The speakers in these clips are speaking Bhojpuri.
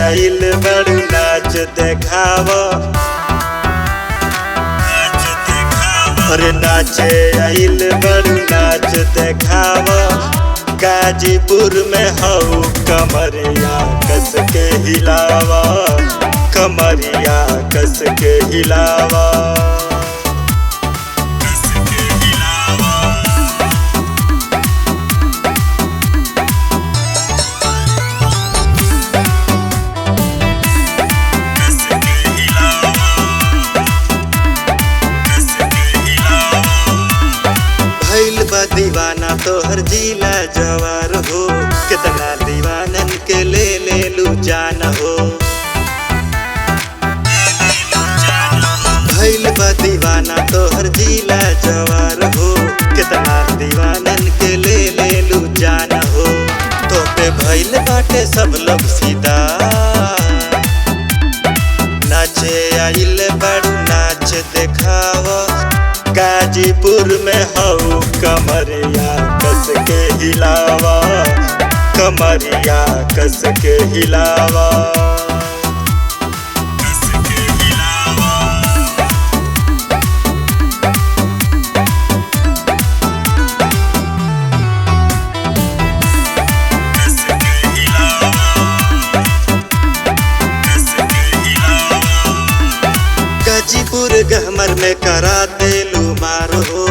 आइल बड़ू नाच देखाव, अरे नाचे आइल बड़ू नाच देखाव। गाजीपुर में हऊ कमरिया कस के हिलावा, कमरिया कस के हिलावा। भइल बा दीवाना तोहर जिला जवार हो, कितना दीवानन के ले ले लू जान हो। भइल बा दीवाना तोहर जिला जवार हो, कितना दीवानन के ले ले लू जान हो। तो पे भइल बाटे सब लोग फिदा, नाचे आइल बड़ू नाच देखावा। गाजीपुर में हऊ कमरिया कस के हिलावा, कमरिया कस के हिलावा। गाजीपुर गहमर में करा देलू मार हो,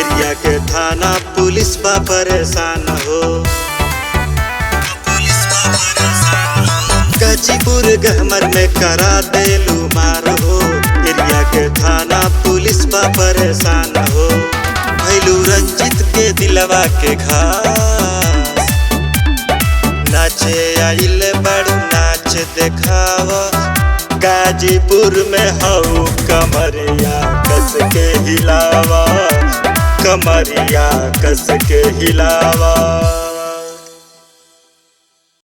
एरिया के थाना पुलिस बा परेशान हो। गाजीपुर गहमर में करा देलू मार हो, एरिया के थाना पुलिस बा परेशान हो। भैलू रंजित के दिलवा के घास, नाचे आइल बड़ू नाच देखावा। गाजीपुर में हऊ कमरिया कस के हिलावा, कमरिया कस के हिलावा।